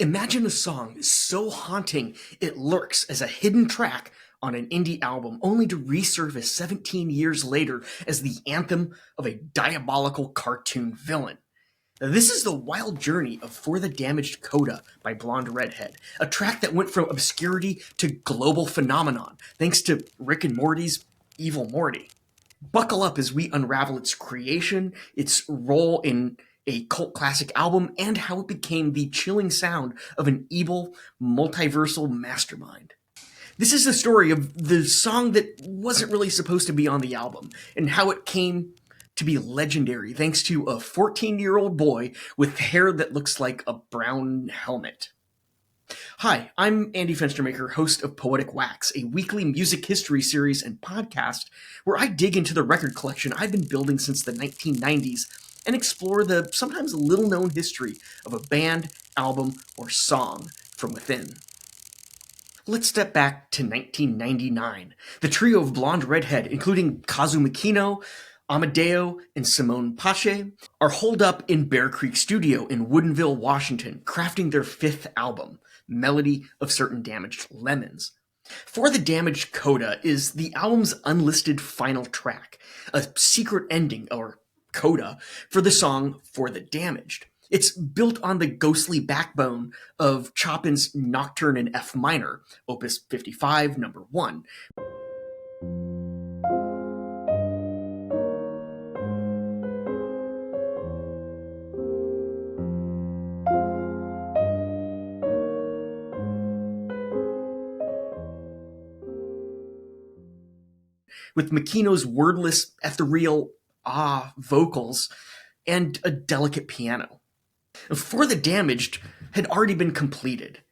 Imagine a song so haunting it lurks as a hidden track on an indie album, only to resurface 17 years later as the anthem of a diabolical cartoon villain. Now, this is the wild journey of For the Damaged Coda by Blonde Redhead, a track that went from obscurity to global phenomenon, thanks to Rick and Morty's Evil Morty. Buckle up as we unravel its creation, its role in a cult classic album, and how it became the chilling sound of an evil, multiversal mastermind. This is the story of the song that wasn't really supposed to be on the album, and how it came to be legendary thanks to a 14-year-old boy with hair that looks like a brown helmet. Hi, I'm Andy Fenstermaker, host of Poetic Wax, a weekly music history series and podcast where I dig into the record collection I've been building since the 1990s and explore the sometimes little-known history of a band, album, or song from within. Let's step back to 1999. The trio of Blonde Redhead, including Kazu Makino, Amadeo, and Simone Pache, are holed up in Bear Creek Studio in Woodinville, Washington, crafting their fifth album, Melody of Certain Damaged Lemons. For the Damaged Coda is the album's unlisted final track, a secret ending, or coda, for the song For the Damaged. It's built on the ghostly backbone of Chopin's Nocturne in F minor, Opus 55, number 1. With Makino's wordless, ethereal vocals and a delicate piano. For the Damaged had already been completed.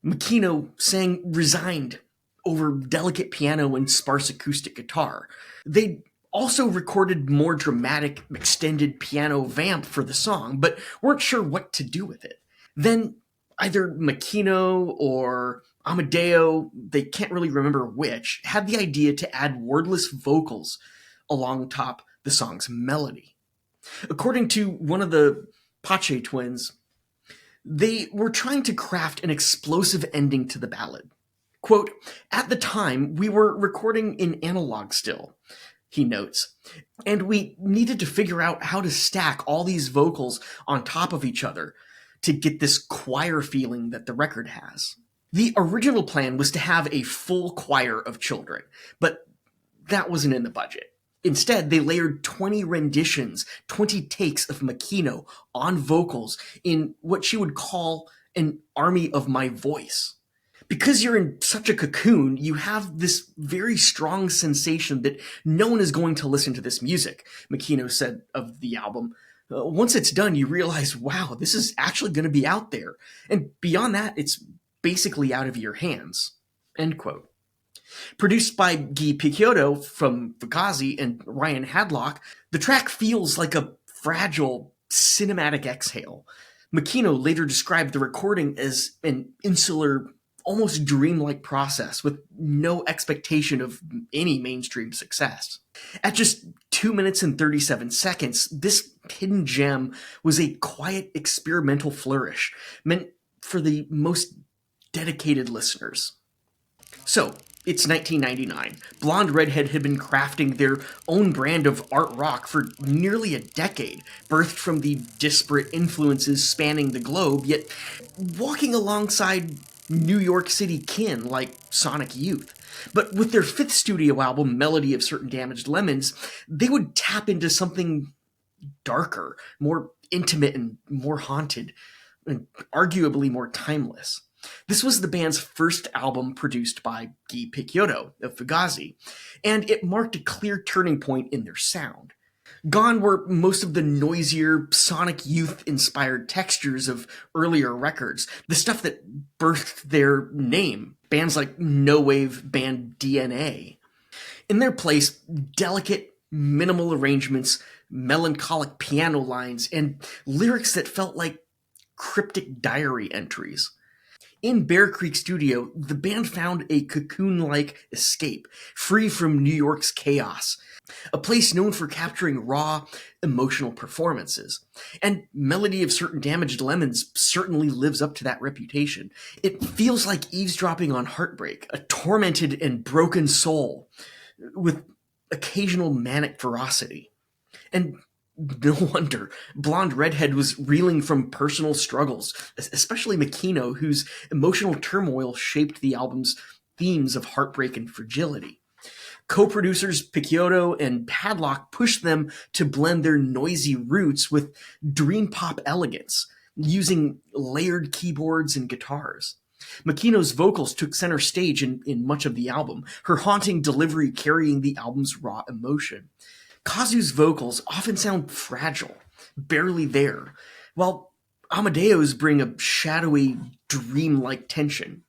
Makino sang Resigned over delicate piano and sparse acoustic guitar. They also recorded more dramatic, extended piano vamp for the song, but weren't sure what to do with it. Then either Makino or Amadeo, they can't really remember which, had the idea to add wordless vocals along top the song's melody. According to one of the Pache twins, they were trying to craft an explosive ending to the ballad. Quote, "At the time, we were recording in analog still," he notes, "and we needed to figure out how to stack all these vocals on top of each other to get this choir feeling that the record has." The original plan was to have a full choir of children, but that wasn't in the budget. Instead, they layered 20 renditions, 20 takes of Makino on vocals in what she would call an army of my voice. Because you're in such a cocoon, you have this very strong sensation that no one is going to listen to this music, Makino said of the album. Once it's done, you realize, wow, this is actually going to be out there. And beyond that, it's basically out of your hands. End quote. Produced by Guy Picciotto from Fugazi and Ryan Hadlock, the track feels like a fragile, cinematic exhale. Makino later described the recording as an insular, almost dreamlike process with no expectation of any mainstream success. At just 2 minutes and 37 seconds, this hidden gem was a quiet experimental flourish meant for the most dedicated listeners. So, it's 1999. Blonde Redhead had been crafting their own brand of art rock for nearly a decade, birthed from the disparate influences spanning the globe, yet walking alongside New York City kin like Sonic Youth. But with their fifth studio album, Melody of Certain Damaged Lemons, they would tap into something darker, more intimate and more haunted, and arguably more timeless. This was the band's first album produced by Guy Picciotto of Fugazi, and it marked a clear turning point in their sound. Gone were most of the noisier, Sonic Youth-inspired textures of earlier records, the stuff that birthed their name, bands like no-wave band DNA. In their place, delicate, minimal arrangements, melancholic piano lines, and lyrics that felt like cryptic diary entries. In Bear Creek Studio, the band found a cocoon-like escape, free from New York's chaos, a place known for capturing raw, emotional performances. And Melody of Certain Damaged Lemons certainly lives up to that reputation. It feels like eavesdropping on heartbreak, a tormented and broken soul with occasional manic ferocity. And no wonder Blonde Redhead was reeling from personal struggles, especially Makino, whose emotional turmoil shaped the album's themes of heartbreak and fragility. Co-producers Picciotto and Padlock pushed them to blend their noisy roots with dream pop elegance, using layered keyboards and guitars. Makino's vocals took center stage in much of the album, her haunting delivery carrying the album's raw emotion. Kazu's vocals often sound fragile, barely there, while Amadeo's bring a shadowy, dreamlike tension.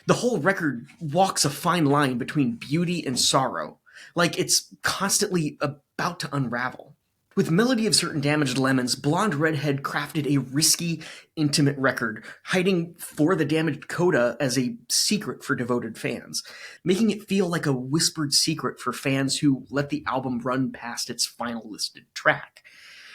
The whole record walks a fine line between beauty and sorrow, like it's constantly about to unravel. With Melody of Certain Damaged Lemons, Blonde Redhead crafted a risky, intimate record, hiding For the Damaged Coda as a secret for devoted fans, making it feel like a whispered secret for fans who let the album run past its final listed track.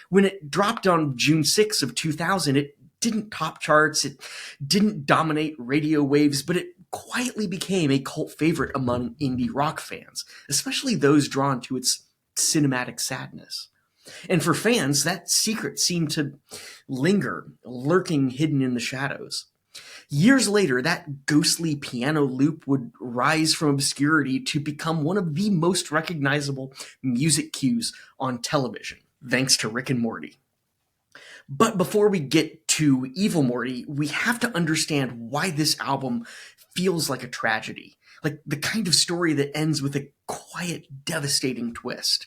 When it dropped on June 6 of 2000, it didn't top charts, it didn't dominate radio waves, but it quietly became a cult favorite among indie rock fans, especially those drawn to its cinematic sadness. And for fans, that secret seemed to linger, lurking hidden in the shadows. Years later, that ghostly piano loop would rise from obscurity to become one of the most recognizable music cues on television, thanks to Rick and Morty. But before we get to Evil Morty, we have to understand why this album feels like a tragedy, like the kind of story that ends with a quiet, devastating twist.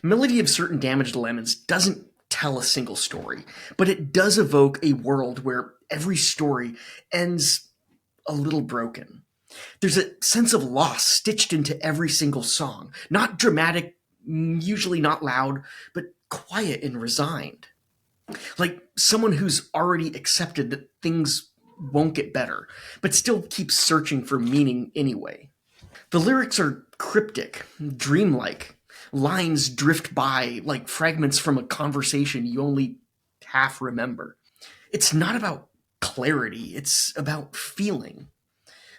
Melody of Certain Damaged Lemons doesn't tell a single story, but it does evoke a world where every story ends a little broken. There's a sense of loss stitched into every single song, not dramatic, usually not loud, but quiet and resigned. Like someone who's already accepted that things won't get better, but still keeps searching for meaning anyway. The lyrics are cryptic, dreamlike. Lines drift by like fragments from a conversation you only half remember. It's not about clarity, it's about feeling.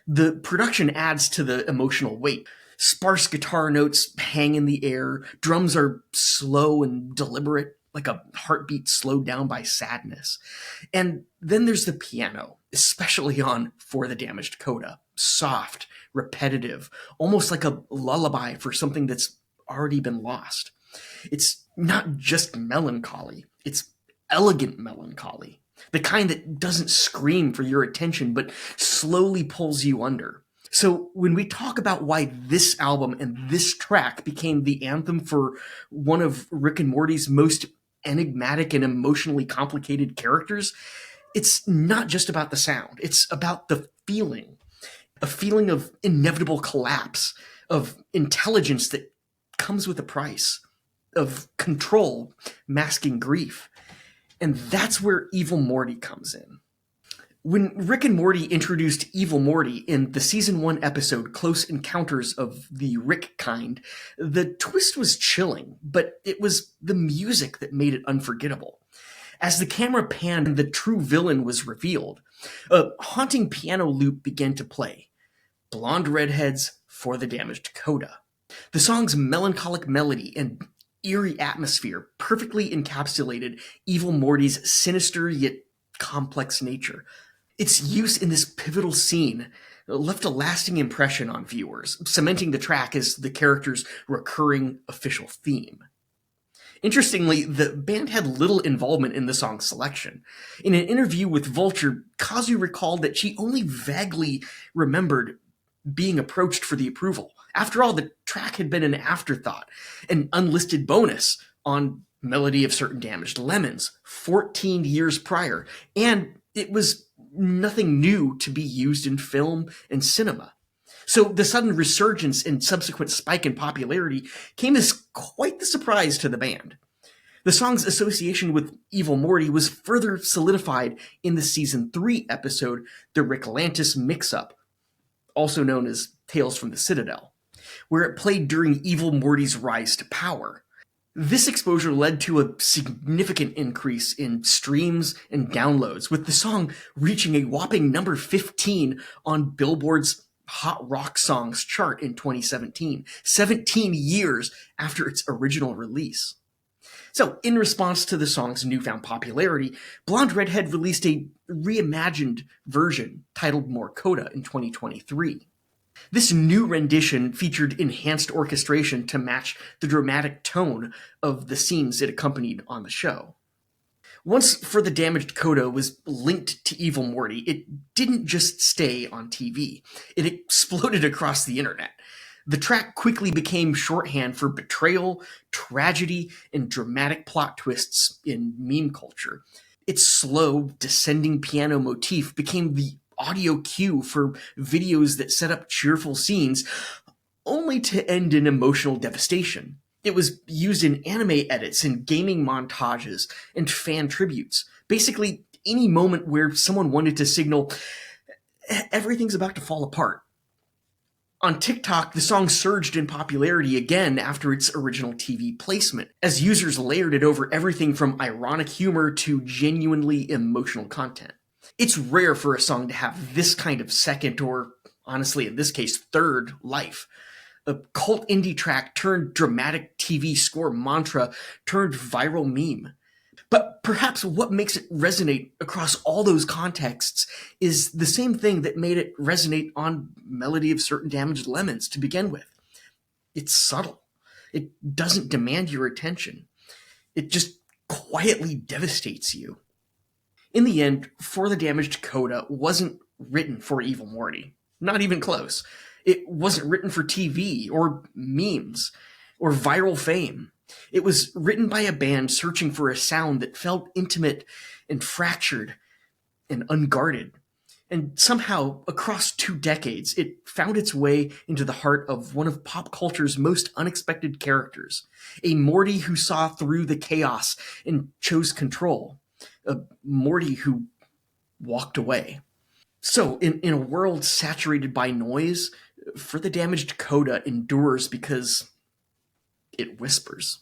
The production adds to the emotional weight. Sparse guitar notes hang in the air, drums are slow and deliberate, like a heartbeat slowed down by sadness. And then there's the piano, especially on For the Damaged Coda. Soft, repetitive, almost like a lullaby for something that's already been lost. It's not just melancholy, it's elegant melancholy. The kind that doesn't scream for your attention, but slowly pulls you under. So when we talk about why this album and this track became the anthem for one of Rick and Morty's most enigmatic and emotionally complicated characters, it's not just about the sound. It's about the feeling. A feeling of inevitable collapse, of intelligence that comes with a price, of control masking grief. And that's where Evil Morty comes in. When Rick and Morty introduced Evil Morty in the season 1 episode Close Encounters of the Rick Kind, the twist was chilling, but it was the music that made it unforgettable. As the camera panned and the true villain was revealed, a haunting piano loop began to play. Blonde Redhead's For the Damaged Coda. The song's melancholic melody and eerie atmosphere perfectly encapsulated Evil Morty's sinister yet complex nature. Its use in this pivotal scene left a lasting impression on viewers, cementing the track as the character's recurring official theme. Interestingly, the band had little involvement in the song's selection. In an interview with Vulture, Kazu recalled that she only vaguely remembered being approached for the approval. After all, the track had been an afterthought, an unlisted bonus on Melody of Certain Damaged Lemons 14 years prior, and it was nothing new to be used in film and cinema. So the sudden resurgence and subsequent spike in popularity came as quite the surprise to the band. The song's association with Evil Morty was further solidified in the season 3 episode, The Rick Lantis Mix-Up, also known as Tales from the Citadel. where it played during Evil Morty's rise to power. This exposure led to a significant increase in streams and downloads, with the song reaching a whopping number 15 on Billboard's Hot Rock Songs chart in 2017, 17 years after its original release. So, in response to the song's newfound popularity, Blonde Redhead released a reimagined version titled More Coda in 2023. This new rendition featured enhanced orchestration to match the dramatic tone of the scenes it accompanied on the show. Once For the Damaged Coda was linked to Evil Morty, it didn't just stay on TV. It exploded across the internet. The track quickly became shorthand for betrayal, tragedy, and dramatic plot twists in meme culture. Its slow, descending piano motif became the audio cue for videos that set up cheerful scenes, only to end in emotional devastation. It was used in anime edits and gaming montages and fan tributes. Basically, any moment where someone wanted to signal everything's about to fall apart. On TikTok, the song surged in popularity again after its original TV placement, as users layered it over everything from ironic humor to genuinely emotional content. It's rare for a song to have this kind of second, or honestly in this case, third life. A cult indie track turned dramatic TV score mantra turned viral meme. But perhaps what makes it resonate across all those contexts is the same thing that made it resonate on Melody of Certain Damaged Lemons to begin with. It's subtle. It doesn't demand your attention. It just quietly devastates you. In the end, For the Damaged Coda wasn't written for Evil Morty. Not even close. It wasn't written for TV or memes or viral fame. It was written by a band searching for a sound that felt intimate and fractured and unguarded. And somehow, across 2 decades, it found its way into the heart of one of pop culture's most unexpected characters. A Morty who saw through the chaos and chose control. A Morty who walked away. So, in a world saturated by noise, For the Damaged Coda endures because it whispers.